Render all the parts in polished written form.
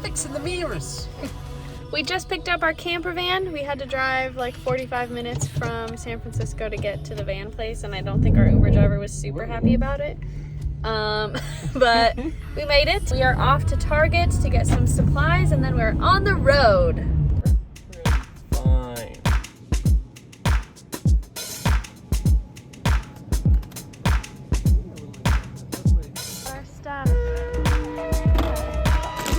fixing the mirrors. We just picked up our camper van. We had to drive like 45 minutes from San Francisco to get to the van place, and I don't think our Uber driver was super happy about it. But we made it. We are off to Target to get some supplies, and then we're on the road. Fine. Our stuff.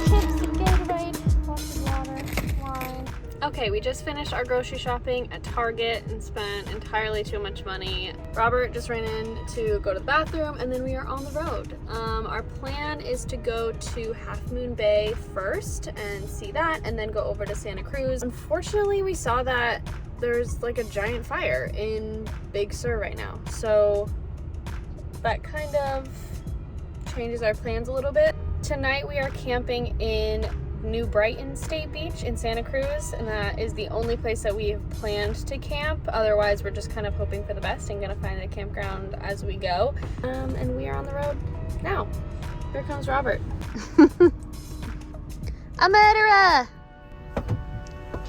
Chips and Gatorade, lots of water, wine. Okay, we just finished our grocery shopping at Target and spent entirely too much money. Robert just ran in to go to the bathroom, and then we are on the road. Our plan is to go to Half Moon Bay first and see that, and then go over to Santa Cruz. Unfortunately, we saw that there's like a giant fire in Big Sur right now, so that kind of changes our plans a little bit. Tonight we are camping in New Brighton State Beach in Santa Cruz, and that is the only place that we have planned to camp. Otherwise, we're just kind of hoping for the best and gonna find a campground as we go. And we are on the road now. Here comes Robert. A murderer!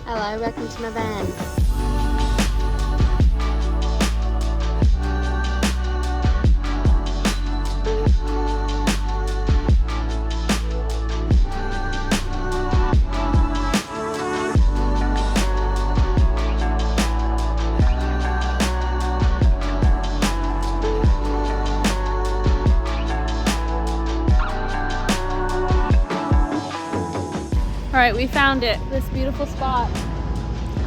Hello, welcome to my van. All right, we found it, this beautiful spot.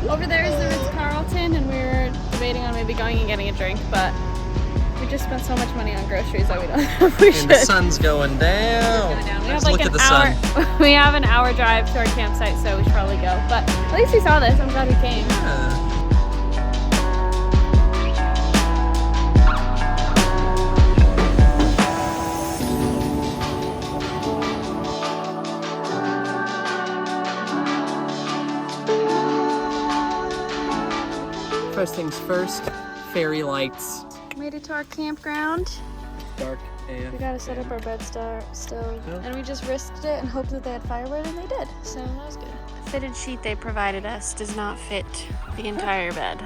Over there is the Ritz-Carlton, and we were debating on maybe going and getting a drink, but we just spent so much money on groceries that we don't know if we should. And the sun's going down. We have Let's like look an at the hour. sun. We have an hour drive to our campsite, so we should probably go. But at least we saw this. I'm glad we came. Yeah. First things first, fairy lights. Made it to our campground. Dark and We gotta set up our bed stove, Yeah. and we just risked it and hoped that they had firewood, and they did, so that was good. The fitted sheet they provided us does not fit the entire bed.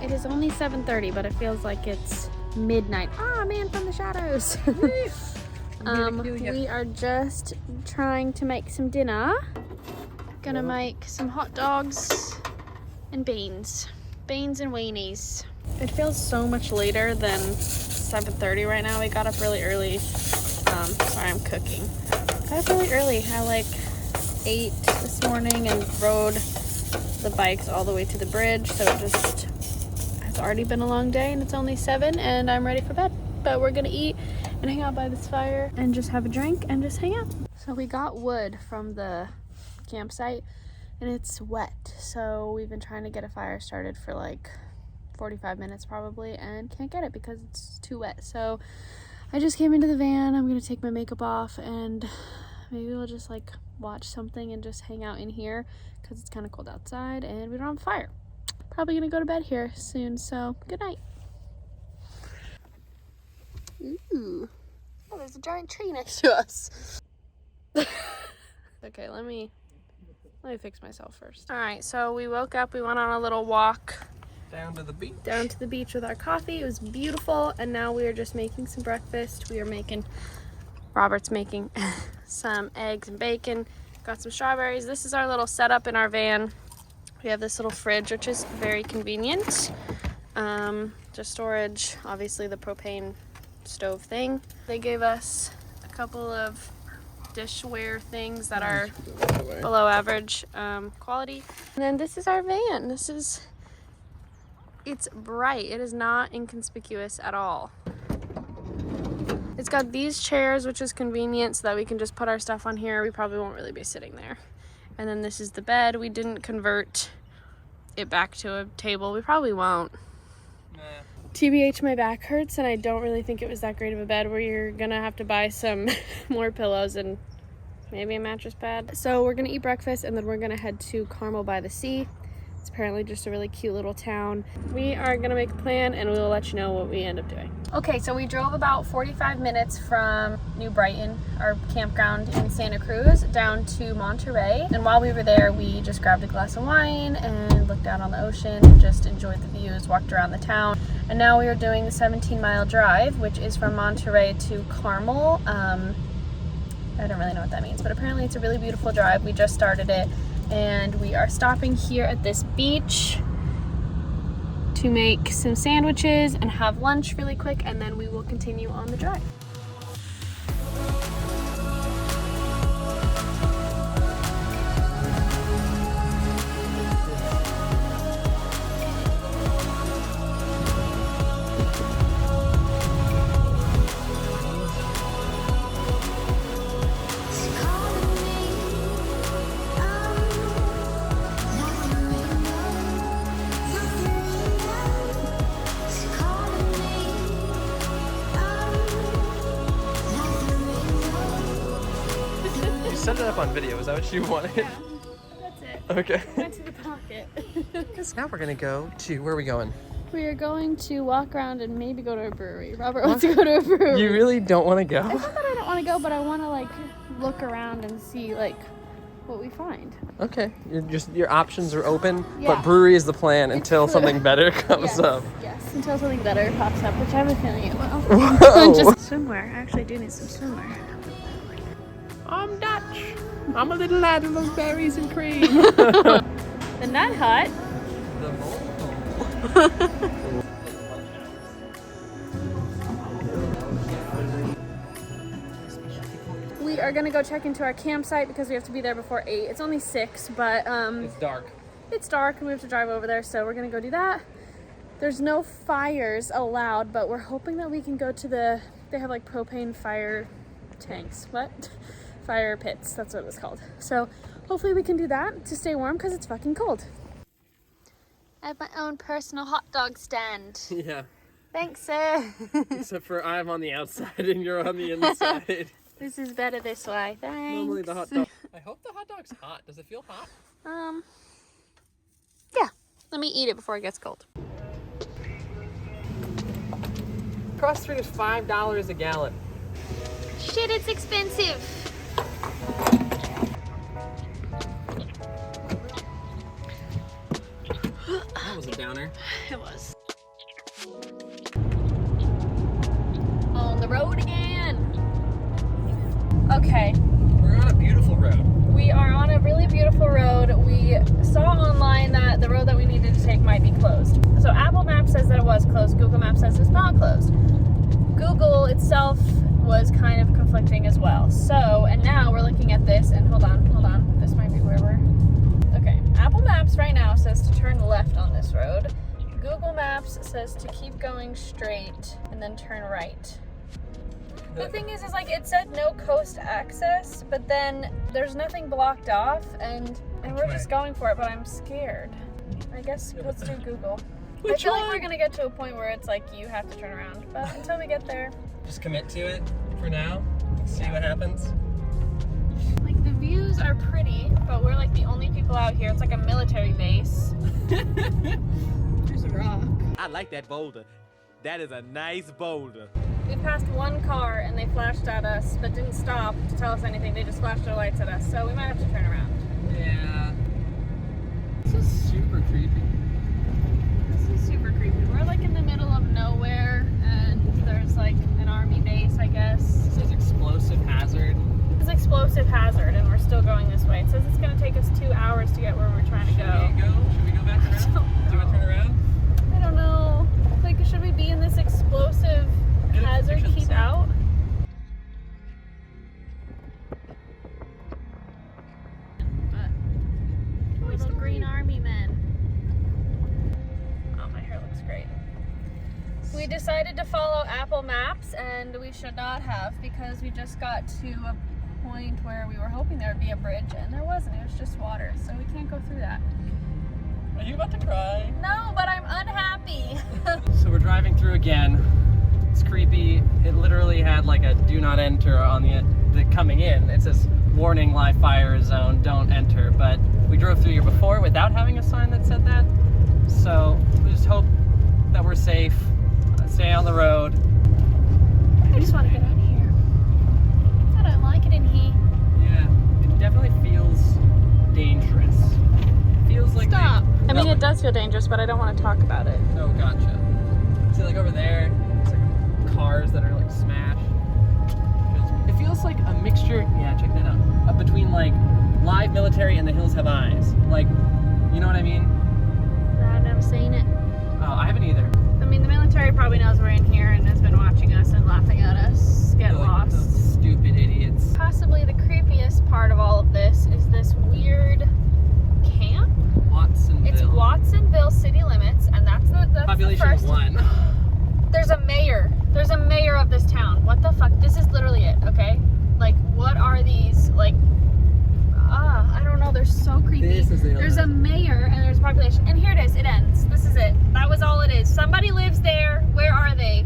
It is only 7:30, but it feels like it's midnight. Ah, man from the shadows. We are just trying to make some dinner. Gonna make some hot dogs and beans. Beans and weenies. It feels so much later than 7:30 right now. We got up really early. Sorry, I'm cooking. Got up really early at like 8 this morning and rode the bikes all the way to the bridge. So it's already been a long day, and it's only 7 and I'm ready for bed. But we're gonna eat and hang out by this fire and just have a drink and just hang out. So we got wood from the campsite, and it's wet, so we've been trying to get a fire started for like 45 minutes probably, and can't get it because it's too wet. So I just came into the van. I'm gonna take my makeup off, and maybe we'll just like watch something and just hang out in here because it's kind of cold outside and we don't have a fire. Probably gonna go to bed here soon, so good night. Ooh, oh, there's a giant tree next to us. Okay, let me fix myself first. All right, so we woke up, we went on a little walk down to the beach. Down to the beach with our coffee. It was beautiful, and now we are just making some breakfast. Robert's making some eggs and bacon. Got some strawberries. This is our little setup in our van. We have this little fridge, which is very convenient. Just storage, obviously the propane stove thing. They gave us a couple of dishware things that are below average quality. And then this is our van. It's bright. It is not inconspicuous at all. It's got these chairs, which is convenient so that we can just put our stuff on here. We probably won't really be sitting there. And then this is the bed. We didn't convert it back to a table. We probably won't. Nah. TBH, my back hurts, and I don't really think it was that great of a bed. We're gonna have to buy some more pillows and maybe a mattress pad. So we're gonna eat breakfast, and then we're gonna head to Carmel by the Sea. It's apparently just a really cute little town. We are gonna make a plan and we will let you know what we end up doing. Okay, so we drove about 45 minutes from New Brighton, our campground in Santa Cruz, down to Monterey. And while we were there, we just grabbed a glass of wine and looked out on the ocean, just enjoyed the views, walked around the town. And now we are doing the 17-mile drive, which is from Monterey to Carmel. I don't really know what that means, but apparently it's a really beautiful drive. We just started it, and we are stopping here at this beach to make some sandwiches and have lunch really quick, and then we will continue on the drive. Set it up on video. Is that what you wanted? Yeah, that's it. Okay. Went to the pocket. Now we're gonna go to, where are we going? We are going to walk around and maybe go to a brewery. Robert wants to go to a brewery. You really don't want to go? It's not that I don't want to go, but I want to like look around and see like what we find. Okay. Your options are open, Yeah. but brewery is the plan until something better comes up. Yes, until something better pops up, which I have a feeling it will. Whoa. Just swimwear. I actually do need some swimwear. I'm Dutch. I'm a little lad who loves berries and cream. The Nut Hut. The We are gonna go check into our campsite because we have to be there before 8. It's only 6, but It's dark. it's dark and we have to drive over there, so we're gonna go do that. There's no fires allowed, but we're hoping that we can go to they have like propane fire tanks. What? Fire pits, that's what it was called. So hopefully we can do that to stay warm because it's fucking cold. I have my own personal hot dog stand. Yeah. Thanks, sir. Except for I'm on the outside and you're on the inside. This is better this way. Thanks. Normally the hot dog. I hope the hot dog's hot. Does it feel hot? Yeah. Let me eat it before it gets cold. Cross street is $5 a gallon. Shit, it's expensive. That was a downer. It was. On the road again. Okay. We're on a beautiful road. We are on a really beautiful road. We saw online that the road that we needed to take might be closed. So Apple Maps says that it was closed. Google Maps says it's not closed. Google itself was kind of conflicting as well. So, and now we're looking at this, and hold on. This might be where we're... Okay, Apple Maps right now says to turn left on this road. Google Maps says to keep going straight and then turn right. The thing is like it said no coast access, but then there's nothing blocked off, and we're just going for it, but I'm scared. I guess let's do Google. I feel like we're gonna get to a point where it's like you have to turn around, but until we get there. Just commit to it for now. See what happens. Like the views are pretty, but we're like the only people out here. It's like a military base. There's a rock. I like that boulder. That is a nice boulder. We passed one car and they flashed at us, but didn't stop to tell us anything. They just flashed their lights at us, so we might have to turn around. Yeah. This is super creepy. This is super creepy. We're like in the middle of nowhere, and there's like an army base, I guess. It says explosive hazard. It's explosive hazard, and we're still going this way. It says it's gonna take us 2 hours to get where we're trying to go. Should we go back around? Do you want to turn around? I don't know. Like, should we be in this explosive hazard? Keep out? But little green army men. Oh, my hair looks great. We decided to follow Apple Maps, and we should not have, because we just got to a point where we were hoping there would be a bridge, and there wasn't. It was just water, so we can't go through that. Are you about to cry? No, but I'm unhappy. So we're driving through again. It's creepy. It literally had like a do not enter on the coming in. It says warning, live fire zone, don't enter, but we drove through here before without having a sign that said that. So we just hope that we're safe, stay on the road. I just want to get out of here. I don't like it in here. Yeah, it definitely feels dangerous. It feels like Stop. I mean, it does feel dangerous, but I don't want to talk about it. Oh, gotcha. See, like over there, it's like cars that are like smashed. It feels like a mixture, yeah, check that out, between like live military and The Hills Have Eyes. Like, you know what I mean? I've never seen it. Oh, I haven't either. I mean, the military probably knows we're in here and has been watching us and laughing at us get They're like, lost. "Those stupid idiots." Possibly the creepiest part of all of this is this weird camp. Watsonville. It's Watsonville city limits, and that's the Population first. 1. There's a mayor. There's a mayor of this town. What the fuck? This is literally it, okay? Like, what are these, like, I don't know. They're so creepy. This is the There's a mayor and there's a population. And here it is. It ends. This is it. That was all it is. Somebody lives there. Where are they?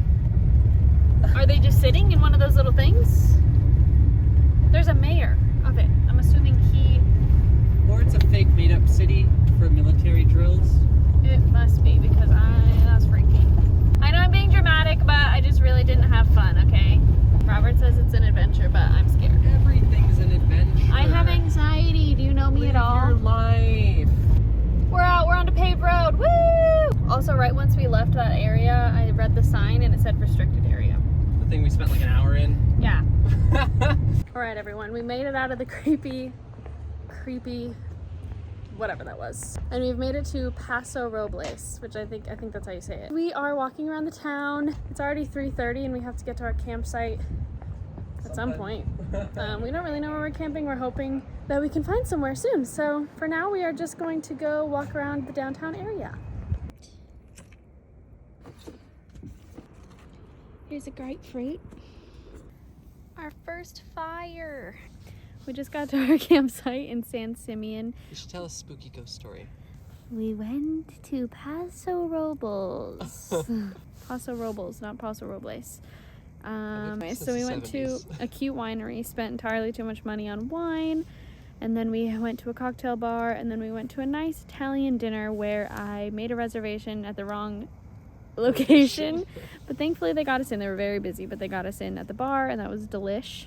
Are they just sitting in one of those little things? There's a mayor of it. I'm assuming he... Or it's a fake made-up city for military drills. It must be, because that's freaky. I know I'm being dramatic, but I just really didn't have fun, okay? Robert says it's an adventure, but I'm scared. Everything's an adventure. I have anxiety. Do you know me Live at all? your life. We're out. We're on a paved road. Woo! Also, right once we left that area, I read the sign and it said restricted area. The thing we spent like an hour in. Yeah. All right, everyone. We made it out of the creepy, whatever that was. And we've made it to Paso Robles, which I think that's how you say it. We are walking around the town. It's already 3:30 and we have to get to our campsite at some point. We don't really know where we're camping. We're hoping that we can find somewhere soon. So for now, we are just going to go walk around the downtown area. Here's a grapefruit. Our first fire. We just got to our campsite in San Simeon. You should tell a spooky ghost story. We went to Paso Robles. Paso Robles, not Paso Robles. So we went to a cute winery, spent entirely too much money on wine, and then we went to a cocktail bar, and then we went to a nice Italian dinner where I made a reservation at the wrong location. But thankfully they got us in. They were very busy, but they got us in at the bar, and that was delish.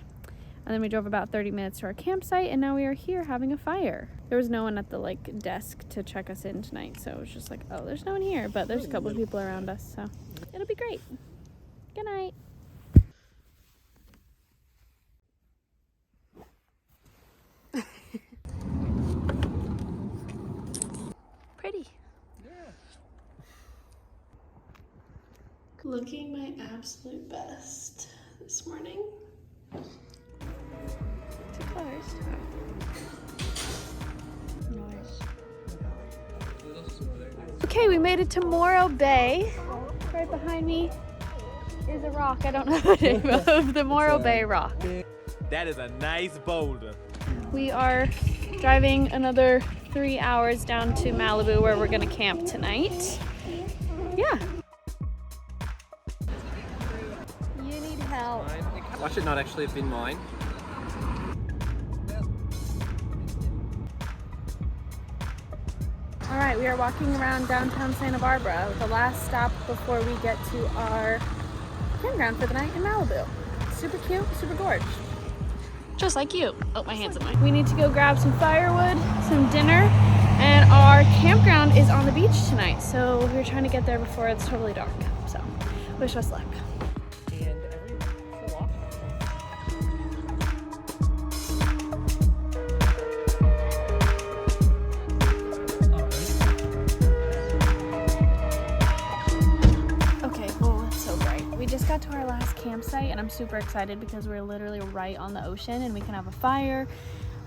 And then we drove about 30 minutes to our campsite, and now we are here having a fire. There was no one at the desk to check us in tonight, so it was just like, oh, there's no one here, but there's a couple of people around us, so it'll be great. Good night. Pretty. Looking my absolute best this morning. Too close. Okay, we made it to Morro Bay. Right behind me is a rock. I don't know the name of the Morro Bay rock. That is a nice boulder. We are driving another 3 hours down to Malibu where we're gonna camp tonight. Yeah. You need help. Watch it not actually have been mine. All right, we are walking around downtown Santa Barbara, the last stop before we get to our campground for the night in Malibu. Super cute, super gorgeous. Just like you. Oh, my hand's in mine. We need to go grab some firewood, some dinner, and our campground is on the beach tonight, so we're trying to get there before it's totally dark. So, wish us luck. And every so often. Okay, whoa, it's so bright. We just got to our last campsite and I'm super excited because we're literally right on the ocean and we can have a fire,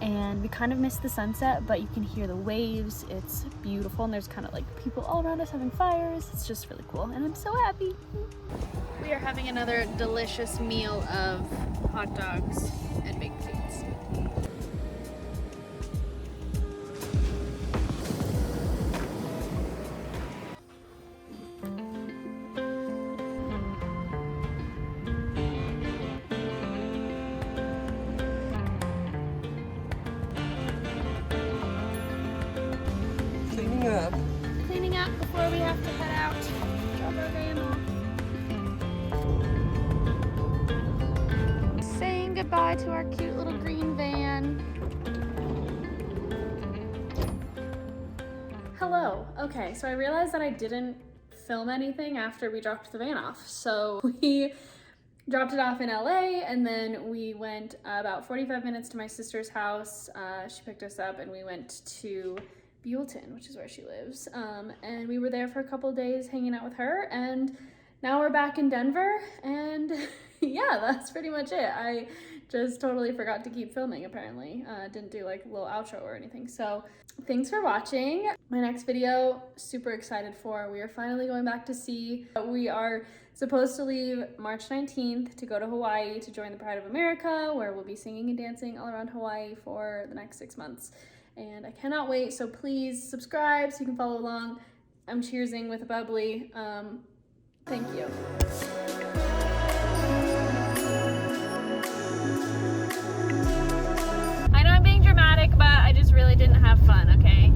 and we kind of missed the sunset, but you can hear the waves. It's beautiful and there's kind of people all around us having fires. It's just really cool and I'm so happy. We are having another delicious meal of hot dogs and baked beans. before we have to head out. Drop our van off. Saying goodbye to our cute little green van. Hello. Okay, so I realized that I didn't film anything after we dropped the van off. So we dropped it off in LA, and then we went about 45 minutes to my sister's house. She picked us up and we went to Buellton, which is where she lives. And we were there for a couple days hanging out with her, and now we're back in Denver, and yeah, that's pretty much it. I just totally forgot to keep filming, apparently. Didn't do like a little outro or anything. So thanks for watching. My next video, super excited for. We are finally going back to sea. We are supposed to leave March 19th to go to Hawaii to join the Pride of America, where we'll be singing and dancing all around Hawaii for the next 6 months. And I cannot wait, so please subscribe so you can follow along. I'm cheersing with a bubbly. Thank you. I know I'm being dramatic, but I just really didn't have fun, okay?